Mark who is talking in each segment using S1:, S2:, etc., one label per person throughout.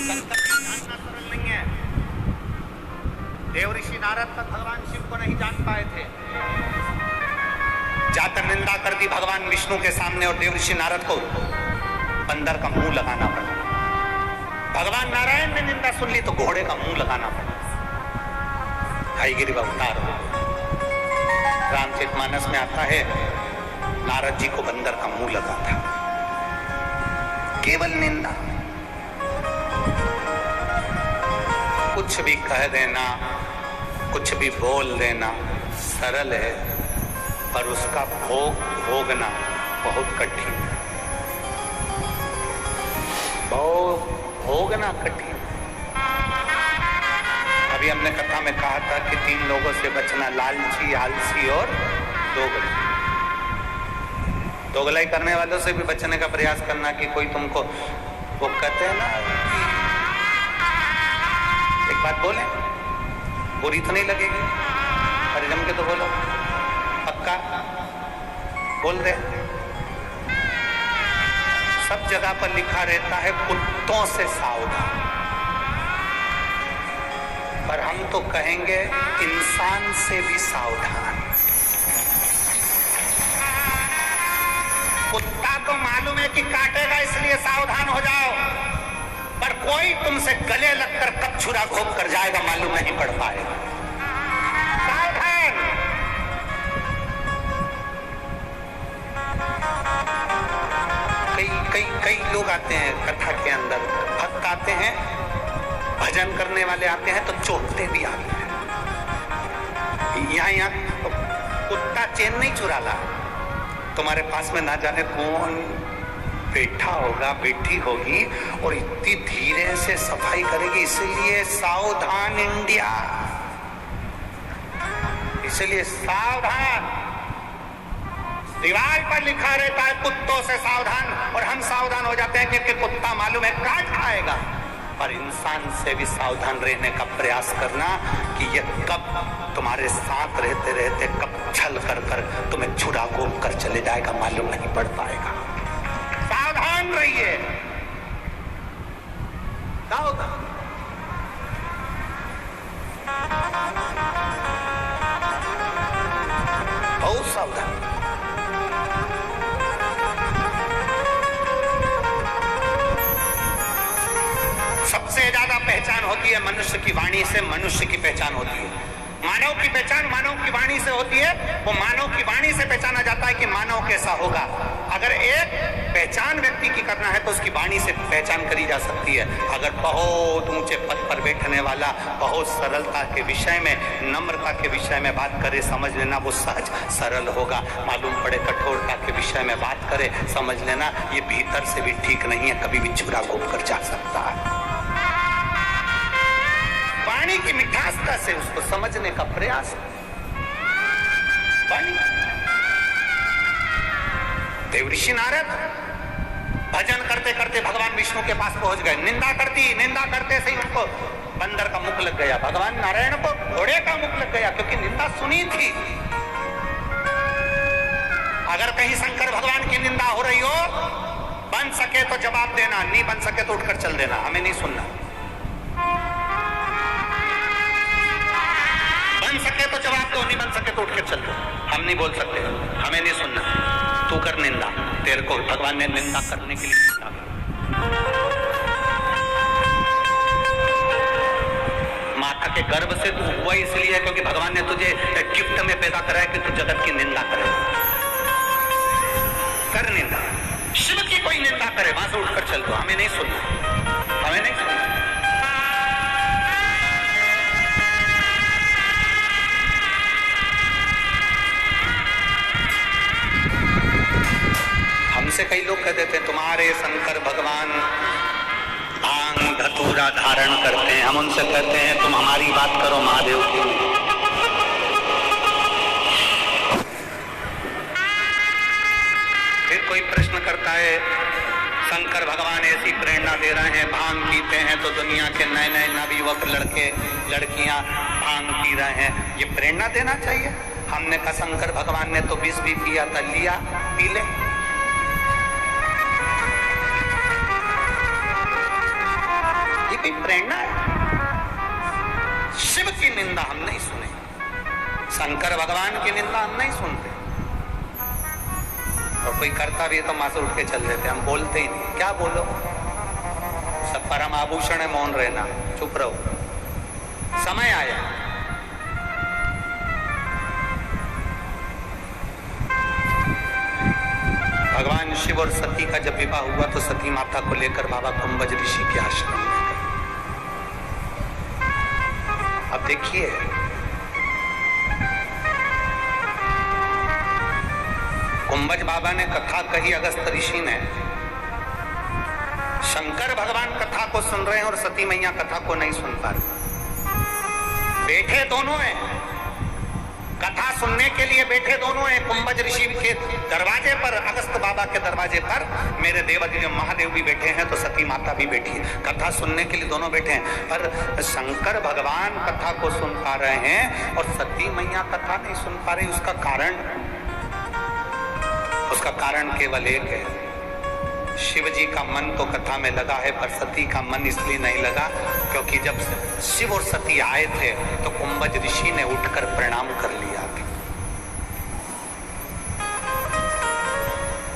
S1: शंकर को जानना सरल नहीं है। देवऋषि नारद तक भगवान शिव को नहीं जान पाए थे। जाकर निंदा कर दी भगवान विष्णु के सामने और देवऋषि नारद को बंदर का मुंह लगाना पड़ा। भगवान नारायण ने निंदा सुन ली तो घोड़े का मुंह लगाना पड़ा। हयग्रीव अवतार हो। रामचरितमानस में आता है नारद जी को बंदर का मुंह लगा था। केवल निंदा, कुछ भी कह देना, कुछ भी बोल देना सरल है, पर उसका भोग भोगना बहुत कठिन है। भोगना कठिन। अभी हमने कथा में कहा था कि 3 लोगों से बचना, लालची, आलसी और दोगला। दोगलाई करने वालों से भी बचने का प्रयास करना कि कोई तुमको, वो कहते हैं ना कि एक बात बोले बुरी तो नहीं लगेगी, पर जम के तो बोलो, पक्का बोल दे। सब जगह पर लिखा रहता है कुत्तों से सावधान, पर हम तो कहेंगे इंसान से भी सावधान। कुत्ता को मालूम है कि काटेगा इसलिए सावधान हो जाओ, पर कोई तुमसे गले लगकर कब छुरा घोंप कर जाएगा मालूम नहीं पड़ पाएगा। सावधान। कई लोग आते हैं कथा के अंदर, भक्त आते हैं, भजन करने वाले आते हैं तो चोटते भी आते हैं। यहाँ कुत्ता चैन नहीं चुरा ला, तुम्हारे पास में ना जाने कौन बैठा होगा, बैठी होगी और इतनी धीरे से सफाई करेगी। इसलिए सावधान इंडिया, इसलिए सावधान। दीवार पर लिखा रहता है कुत्तों से सावधान, और हम सावधान हो जाते हैं क्योंकि कुत्ता मालूम है काट खाएगा। पर इंसान से भी सावधान रहने का प्रयास करना कि ये कब तुम्हारे साथ रहते रहते कब छल कर कर तुम्हें छुरा घोंप कर चले जाएगा मालूम नहीं पड़ पाएगा। सावधान रहिए, सावधान। बहुत सावधान। सबसे ज्यादा पहचान होती है मनुष्य की वाणी से, मनुष्य की पहचान होती है। मानव की पहचान मानव की वाणी से होती है। वो मानव की वाणी से पहचाना जाता है कि मानव कैसा होगा। अगर एक पहचान व्यक्ति की करना है तो उसकी वाणी से पहचान करी जा सकती है। अगर बहुत ऊंचे पद पर बैठने वाला बहुत सरलता के विषय में, नम्रता के विषय में बात करे, समझ लेना वो सहज सरल होगा। मालूम पड़े कठोरता के विषय में बात करे, समझ लेना ये भीतर से भी ठीक नहीं है, कभी भी छुरा घोंप कर जा सकता है। वाणी की मिठासता से उसको समझने का प्रयास। देवऋषि नारद भजन करते करते भगवान विष्णु के पास पहुंच गए। निंदा करते से ही उनको बंदर का मुख लग गया। भगवान नारायण को घोड़े का मुख लग गया, क्योंकि निंदा सुनी थी। अगर कहीं शंकर भगवान की निंदा हो रही हो, बन सके तो जवाब देना, नहीं बन सके तो उठकर चल देना, हमें नहीं सुनना। बन सके तो जवाब दो, नहीं बन सके तो उठकर चल दो। हम नहीं बोल सकते, हमें नहीं सुनना। तू कर निंदा, तेरे को भगवान ने निंदा करने के लिए कहा। माता के गर्भ से तू हुआ इसलिए क्योंकि भगवान ने तुझे गिफ्ट में पैदा कराया कि तू जगत की निंदा करे। कर निंदा। शिव की कोई निंदा करे, वहां से उठकर चल दो, हमें नहीं सुनना, हमें नहीं सुनना। हमसे कई लोग कहते थे तुम्हारे शंकर भगवान भांग धतूरा धारण करते हैं। हम उनसे कहते हैं तुम हमारी बात करो महादेव की। फिर कोई प्रश्न करता है शंकर भगवान ऐसी प्रेरणा दे रहे हैं, भांग पीते हैं तो दुनिया के नए नए नवयुवक लड़के लड़कियां भांग पी रहे हैं, ये प्रेरणा देना चाहिए। हमने कहा शंकर भगवान ने तो विष भी पिया था, लिया पी ले। एक प्रेरणा है। शिव की निंदा हम नहीं सुने, शंकर भगवान की निंदा हम नहीं सुनते, और कोई करता भी है तो मां से उठ के चल देते, हम बोलते ही नहीं। क्या बोलो, सब परम आभूषण है, मौन रहना, चुप रहो। समय आया, भगवान शिव और सती का जब विवाह हुआ तो सती माता को लेकर बाबा कुंभज ऋषि के आश्रम में गए। अब देखिए, कुंभज बाबा ने कथा कही, अगस्त ऋषि ने, शंकर भगवान कथा को सुन रहे हैं और सती मैया कथा को नहीं सुन पा रहे। बैठे दोनों हैं, कथा सुनने के लिए बैठे दोनों हैं। कुंभज ऋषि के दरवाजे पर, अगस्त बाबा के दरवाजे पर मेरे देवादिदेव महादेव भी बैठे हैं, तो सती माता भी बैठी है। कथा सुनने के लिए दोनों बैठे हैं, पर शंकर भगवान कथा को सुन पा रहे हैं और सती मैया कथा नहीं सुन पा रही। उसका कारण केवल एक है, शिव जी का मन तो कथा में लगा है, पर सती का मन इसलिए नहीं लगा क्योंकि जब शिव और सती आए थे तो कुंभज ऋषि ने उठकर प्रणाम कर लिया था।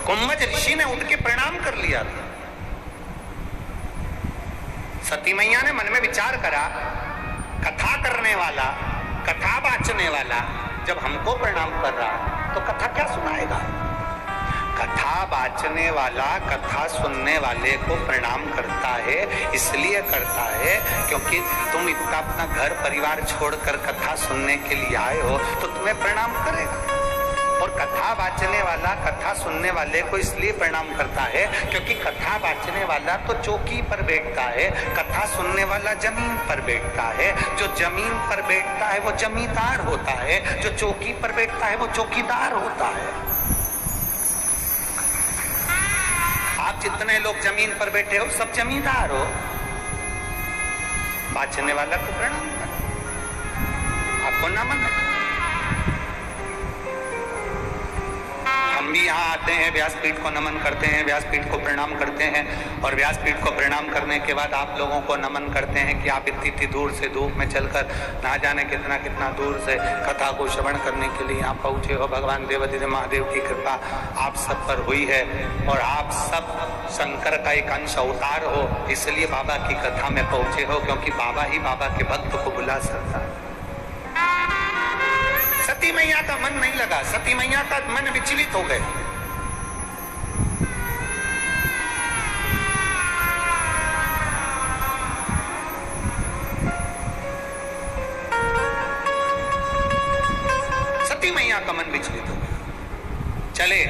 S1: कुंभज ऋषि ने उठ के प्रणाम कर लिया था। सती मैया ने मन में विचार करा, कथा करने वाला, कथा बाचने वाला जब हमको प्रणाम कर रहा तो कथा क्या सुनाएगा। कथा बाचने वाला कथा सुनने वाले को प्रणाम करता है, इसलिए करता है क्योंकि तुम इतना अपना घर परिवार छोड़कर कथा सुनने के लिए आए हो तो तुम्हें प्रणाम करेगा। और कथा बाचने वाला कथा सुनने वाले को इसलिए प्रणाम करता है क्योंकि कथा बाचने वाला तो चौकी पर बैठता है, कथा सुनने वाला जमीन पर बैठता है। जो जमीन पर बैठता है वो जमींदार होता है, जो चौकी पर बैठता है वो चौकीदार होता है। आप जितने लोग जमीन पर बैठे हो सब जमींदार हो। बाचने वाला को प्रणाम करो, आपको नमन है। हम भी यहाँ आते हैं, व्यासपीठ को नमन करते हैं, व्यासपीठ को प्रणाम करते हैं, और व्यासपीठ को प्रणाम करने के बाद आप लोगों को नमन करते हैं कि आप इतनी दूर से धूप में चलकर ना जाने कितना कितना दूर से कथा को श्रवण करने के लिए आप पहुंचे हो। भगवान देवादिदेव महादेव की कृपा आप सब पर हुई है और आप सब शंकर का एक अंश अवतार हो, इसलिए बाबा की कथा में पहुंचे हो, क्योंकि बाबा ही बाबा के भक्त को बुला सकता है। सती मैया का मन नहीं लगा, सती मैया का मन विचलित हो गए। सती मैया का मन विचलित हो गया। चले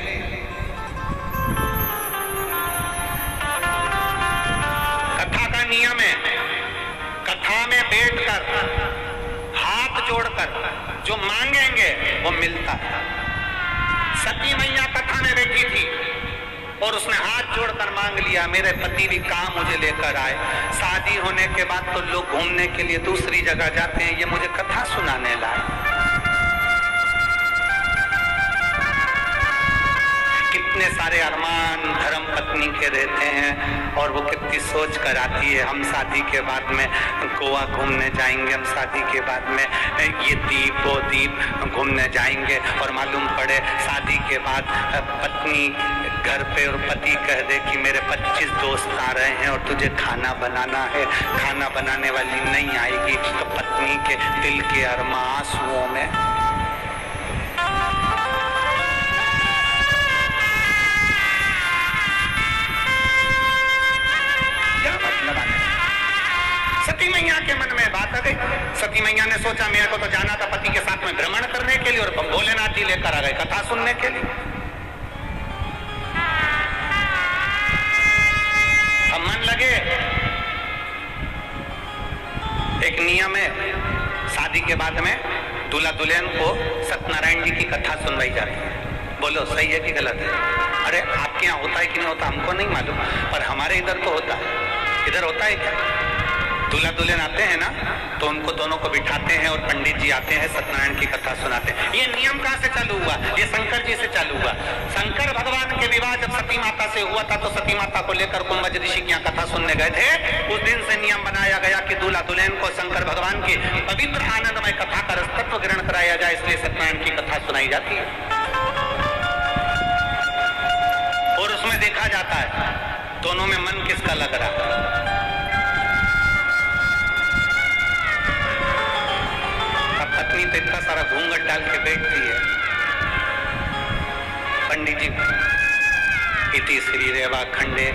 S1: कथा का नियम है, कथा में बैठकर हाथ जोड़कर जो मांगेंगे वो मिलता है। सती मैया कथा में बैठी थी और उसने हाथ जोड़कर मांग लिया, मेरे पति भी कहाँ मुझे लेकर आए। शादी होने के बाद तो लोग घूमने के लिए दूसरी जगह जाते हैं, ये मुझे कथा सुनाने लाए। कितने सारे अरमान धर्म पत्नी के रहते हैं और वो कितनी सोच कर आती है, हम शादी के बाद में गोवा घूमने जाएंगे, हम शादी के बाद में ये द्वीप वो द्वीप घूमने जाएंगे, और मालूम पड़े शादी के बाद पत्नी घर पे और पति कह दे कि मेरे 25 दोस्त आ रहे हैं और तुझे खाना बनाना है, खाना बनाने वाली नहीं आएगी, तो पत्नी के दिल के अरमा आंसुओं में सती मैया के मन में बात आ गई। सती मैया ने सोचा मेरे को तो जाना था पति के साथ में भ्रमण करने के लिए, और भोलेनाथ जी लेकर आ गए कथा सुनने के लिए। अब मन लगे, एक नियम है, शादी के बाद में दूल्हा दुल्हन को सत्यनारायण जी की कथा सुनवाई जाती है। बोलो सही है कि गलत है? अरे आपके यहाँ होता है कि नहीं होता हमको नहीं मालूम, पर हमारे इधर तो होता है। इधर होता है क्या? दूल्हा दुल्हन आते हैं ना, तो उनको दोनों को बिठाते हैं और पंडित जी आते हैं, सत्यनारायण की कथा सुनाते हैं। ये नियम कहाँ से चालू हुआ? ये शंकर जी से चालू हुआ। शंकर भगवान के विवाह जब सती माता से हुआ था, तो सती माता को लेकर कुंभज ऋषि की यहाँ कथा सुनने गए थे। उस दिन से नियम बनाया गया कि दूल्हा दुल्हन को शंकर भगवान की पवित्र आनंदमय कथा का रसतत्व ग्रहण कराया जाए, इसलिए सत्यनारायण की कथा सुनाई जाती है। और उसमें देखा जाता है दोनों में मन किसका लग रहा है। पत्नी तो इतना सारा घूंघट डाल के बैठती है। पंडित जी इति श्री रेवा खंडे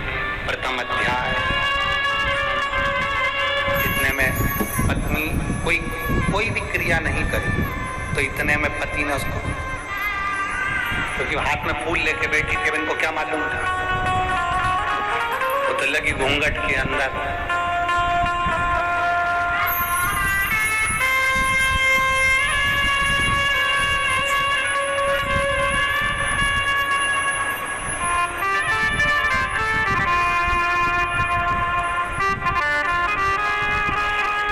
S1: प्रथम अध्याय, इतने में पत्नी कोई भी क्रिया नहीं करी, तो इतने में पति ने उसको, क्योंकि हाथ में फूल लेके बैठी थी, इनको क्या मालूम था, वो तो लगी घूंघट के अंदर।